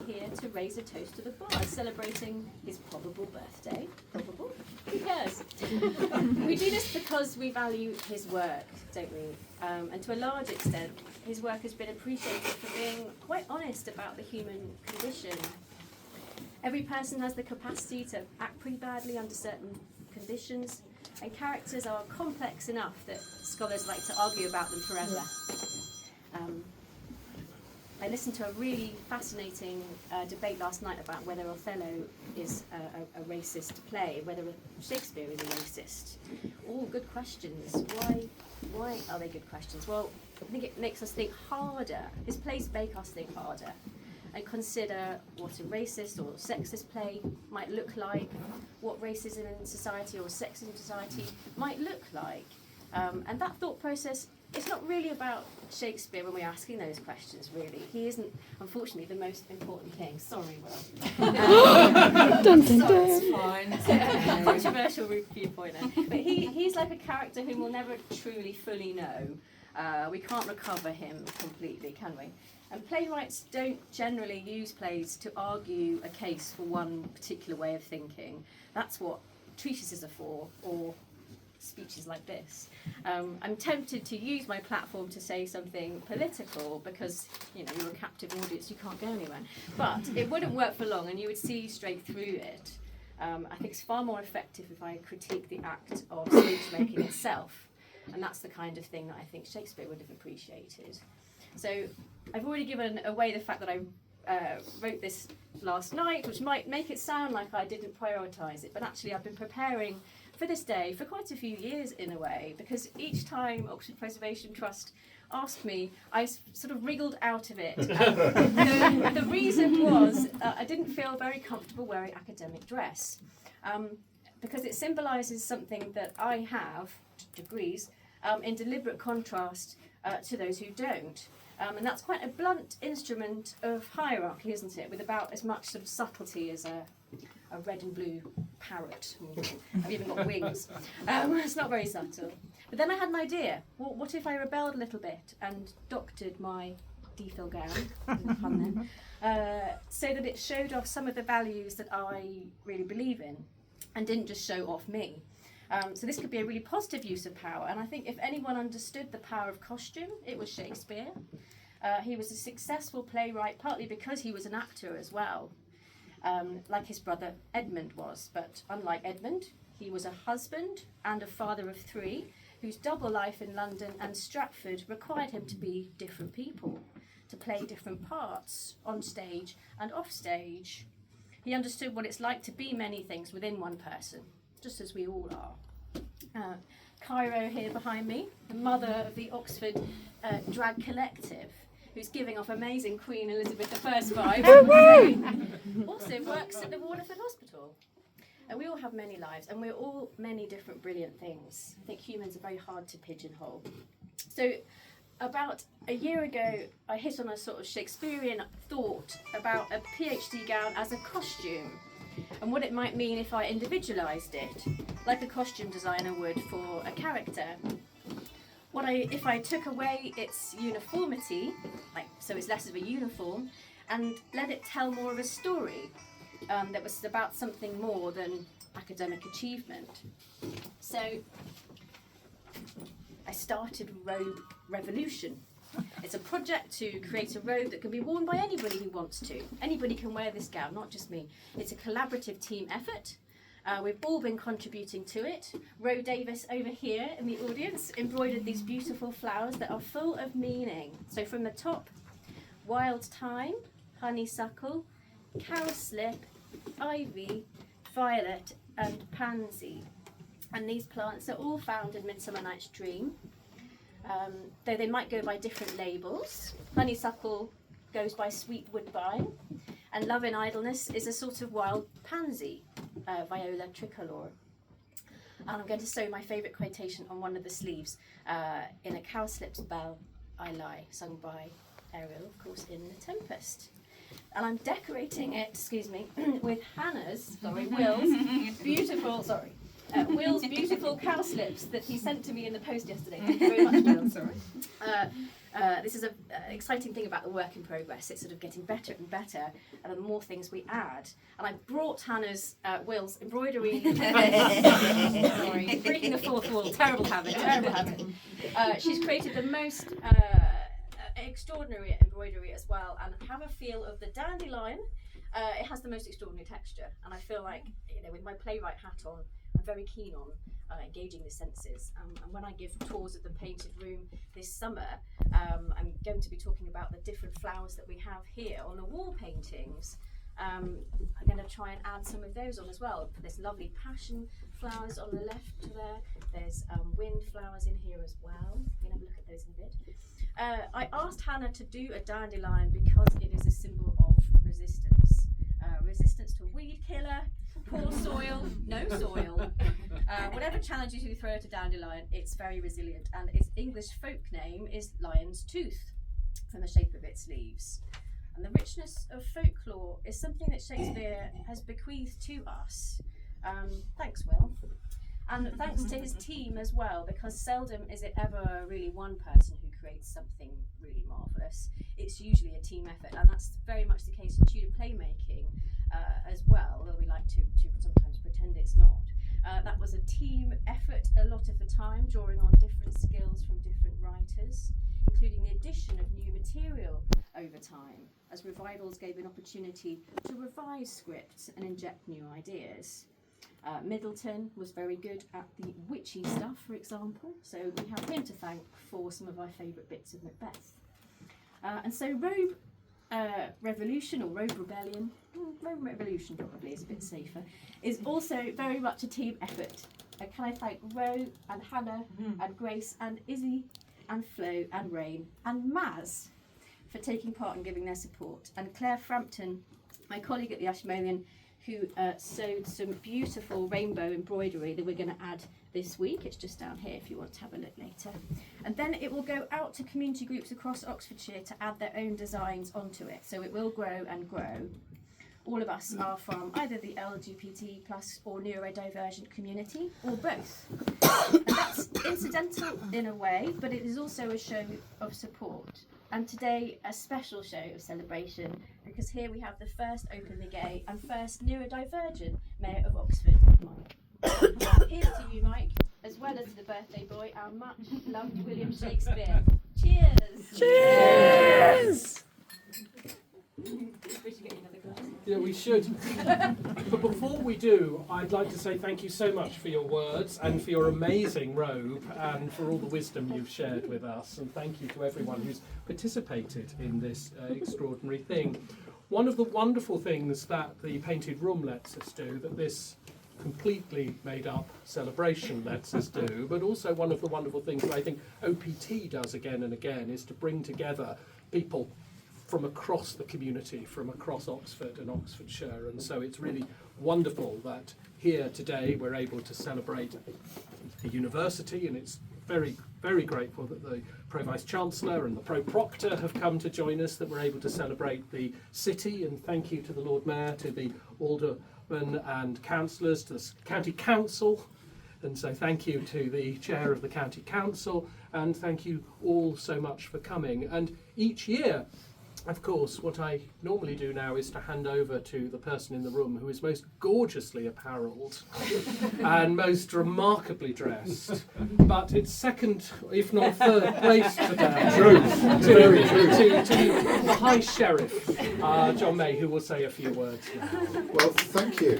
here to raise a toast to the boss, celebrating his probable birthday. Probable? Who cares? We do this because we value his work, don't we? And to a large extent, his work has been appreciated for being quite honest about the human condition. Every person has the capacity to act pretty badly under certain conditions, and characters are complex enough that scholars like to argue about them forever. I listened to a really fascinating debate last night about whether Othello is a racist play, whether Shakespeare is a racist. All good questions. Why are they good questions? Well, I think it makes us think harder. His plays make us think harder and consider what a racist or sexist play might look like, what racism in society or sexism in society might look like. And that thought process, it's not really about Shakespeare when we're asking those questions, really. He isn't, unfortunately, the most important thing. Sorry, Will. It's fine. Controversial viewpoint there. But he's like a character whom we'll never truly, fully know. We can't recover him completely, can we? And playwrights don't generally use plays to argue a case for one particular way of thinking. That's what treatises are for, or speeches like this. I'm tempted to use my platform to say something political because, you know, you're a captive audience, you can't go anywhere. But it wouldn't work for long and you would see straight through it. I think it's far more effective if I critique the act of speech making itself. And that's the kind of thing that I think Shakespeare would have appreciated. So I've already given away the fact that I wrote this last night, which might make it sound like I didn't prioritise it, but actually I've been preparing for this day for quite a few years in a way, because each time Oxford Preservation Trust asked me, I sort of wriggled out of it. The reason was I didn't feel very comfortable wearing academic dress, because it symbolises something that I have, degrees, in deliberate contrast to those who don't. And that's quite a blunt instrument of hierarchy, isn't it, with about as much sort of subtlety as a red and blue parrot. I've even got wings. It's not very subtle. But then I had an idea. Well, what if I rebelled a little bit and doctored my DPhil gown, so that it showed off some of the values that I really believe in and didn't just show off me. So this could be a really positive use of power, and I think if anyone understood the power of costume, it was Shakespeare. He was a successful playwright, partly because he was an actor as well, like his brother Edmund was. But unlike Edmund, he was a husband and a father of 3, whose double life in London and Stratford required him to be different people, to play different parts on stage and off stage. He understood what it's like to be many things within one person, just as we all are. Cairo here behind me, the mother of the Oxford Drag Collective, who's giving off amazing Queen Elizabeth I vibes, also works at the Waterford Hospital. And we all have many lives, and we're all many different brilliant things. I think humans are very hard to pigeonhole. So about a year ago, I hit on a sort of Shakespearean thought about a PhD gown as a costume, and what it might mean if I individualised it, like a costume designer would for a character. If I took away its uniformity, so it's less of a uniform, and let it tell more of a story that was about something more than academic achievement. So I started Robe Revolution. It's a project to create a robe that can be worn by anybody who wants to. Anybody can wear this gown, not just me. It's a collaborative team effort. We've all been contributing to it. Ro Davis over here in the audience embroidered these beautiful flowers that are full of meaning. So from the top, wild thyme, honeysuckle, cowslip, ivy, violet and pansy. And these plants are all found in Midsummer Night's Dream. Though they might go by different labels. Honeysuckle goes by Sweet Woodbine, and Love in Idleness is a sort of wild pansy, Viola tricolor. And I'm going to sew my favourite quotation on one of the sleeves, in a cowslip's bell I lie, sung by Ariel, of course, in The Tempest. And I'm decorating it, with Will's beautiful cowslips that he sent to me in the post yesterday. Thank you very much, Will. This is a exciting thing about the work in progress. It's sort of getting better and better, and the more things we add. And I brought Hannah's Will's embroidery. Sorry, breaking the fourth wall. Terrible habit. Terrible habit. She's created the most extraordinary embroidery as well, and have a feel of the dandelion. It has the most extraordinary texture, and I feel like, you know, with my playwright hat on, I'm very keen on engaging the senses. And when I give tours of the painted room this summer, I'm going to be talking about the different flowers that we have here on the wall paintings. I'm going to try and add some of those on as well. There's lovely passion flowers on the left there. There's wind flowers in here as well. We're going to have a look at those in a bit. I asked Hannah to do a dandelion because it is a symbol of resistance. Resistance to weed killer, poor soil, no soil. Whatever challenges you throw at a dandelion, it's very resilient. And its English folk name is lion's tooth, from the shape of its leaves. And the richness of folklore is something that Shakespeare has bequeathed to us. Thanks, Will. And thanks to his team as well, because seldom is it ever really one person who creates something really marvellous. It's usually a team effort, and that's very much the case in Tudor playmaking as well, although we like to sometimes pretend it's not. That was a team effort a lot of the time, drawing on different skills from different writers, including the addition of new material over time, as revivals gave an opportunity to revise scripts and inject new ideas. Middleton was very good at the witchy stuff, for example, so we have him to thank for some of our favourite bits of Macbeth. And so Robe Revolution, or Robe Rebellion, Robe Revolution probably is a bit safer, is also very much a team effort. Can I thank Ro and Hannah and Grace and Izzy and Flo and Rain and Maz for taking part and giving their support, and Claire Frampton, my colleague at the Ashmolean, who sewed some beautiful rainbow embroidery that we're going to add this week. It's just down here if you want to have a look later. And then it will go out to community groups across Oxfordshire to add their own designs onto it. So it will grow and grow. All of us are from either the LGBT plus or neurodivergent community, or both. And that's incidental in a way, but it is also a show of support. And today, a special show of celebration, because here we have the first openly gay and first neurodivergent Mayor of Oxford, Mike. Here's to you, Mike, as well as to the birthday boy, our much loved William Shakespeare. Cheers! Cheers! We should get you another glass. Yeah, we should. But before we do, I'd like to say thank you so much for your words and for your amazing robe and for all the wisdom you've shared with us. And thank you to everyone who's participated in this extraordinary thing. One of the wonderful things that the Painted Room lets us do, that this completely made up celebration lets us do, but also one of the wonderful things that I think OPT does again and again, is to bring together people from across the community, from across Oxford and Oxfordshire. And so it's really wonderful that here today we're able to celebrate the university, and it's very, very grateful that the Pro-Vice-Chancellor and the Pro-Proctor have come to join us, that we're able to celebrate the city, and thank you to the Lord Mayor, to the Aldermen and Councillors, to the County Council, and so thank you to the Chair of the County Council, and thank you all so much for coming. And each year, of course, what I normally do now is to hand over to the person in the room who is most gorgeously apparelled and most remarkably dressed. But it's second, if not third place today. True. Very true. To the High Sheriff, John May, who will say a few words now. Well, thank you.